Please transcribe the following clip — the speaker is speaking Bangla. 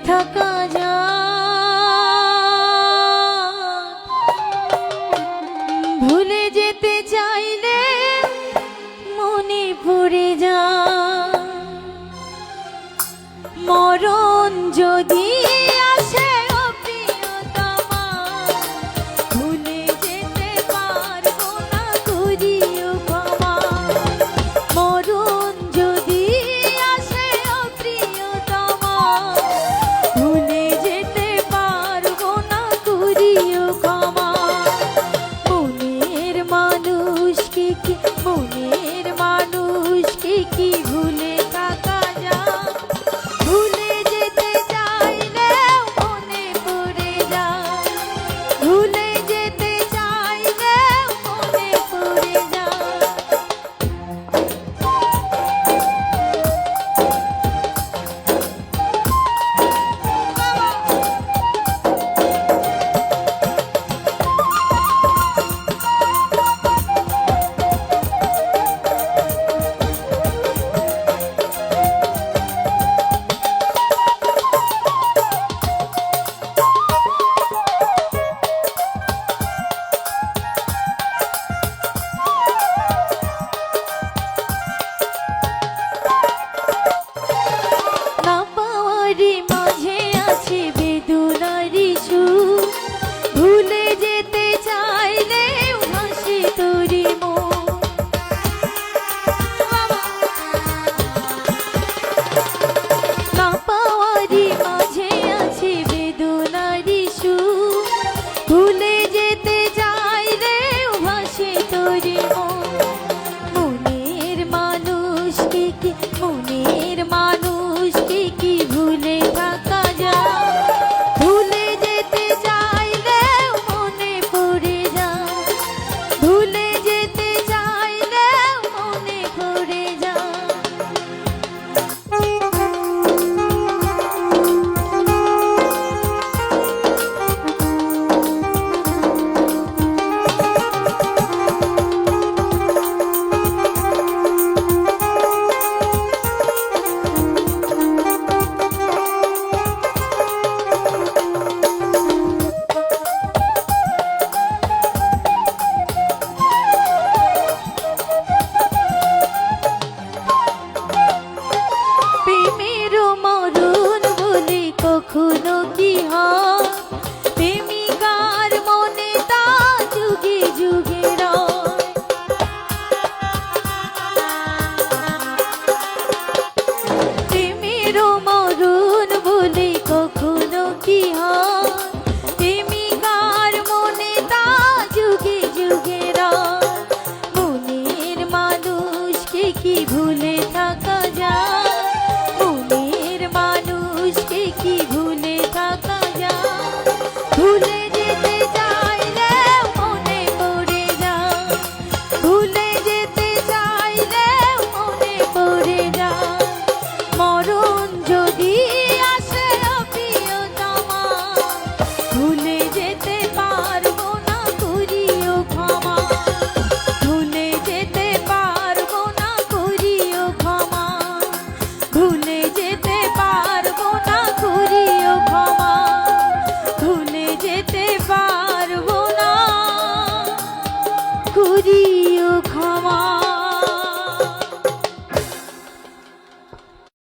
থাকা যায়, ভুলে যেতে চাইলে মনে পড়ে যায়। মরণ যদি আসে ও প্রিয়তমা, ভুলে যেতে পারবো না, করিও ক্ষমা। মরণ যদি আসে ও প্রিয়তমা, ভুলে যেতে পারবো না, করিও ক্ষমা। মনের মানুষকে কি, মনের মানুষকে কি ভুলে থাকা যায়? ভুলে যেতে চাইলেও মনে পড়ে যায়, ভুলে যেতে চাইলেও মনে পড়ে যায়। না পাওয়ারই মাঝে আছে বেদনারই সুর, ভুলে যেতে চাইলে হাসি তোরি মন। না পাওয়ারই মাঝে আছে বেদনারই সুর, ভুলে যেতে চাইলে হাসি তোরি মন। মনের মানুষকে কি, মনের মানুষকে কি ভুলে থাকা যায়? ভুলে যেতে চাইলেও মনে পড়ে যায়, ভুলে যেতে চাইলেও মনে পড়ে যায়। প্রেমের মরণ বলে কখনো কি হয়?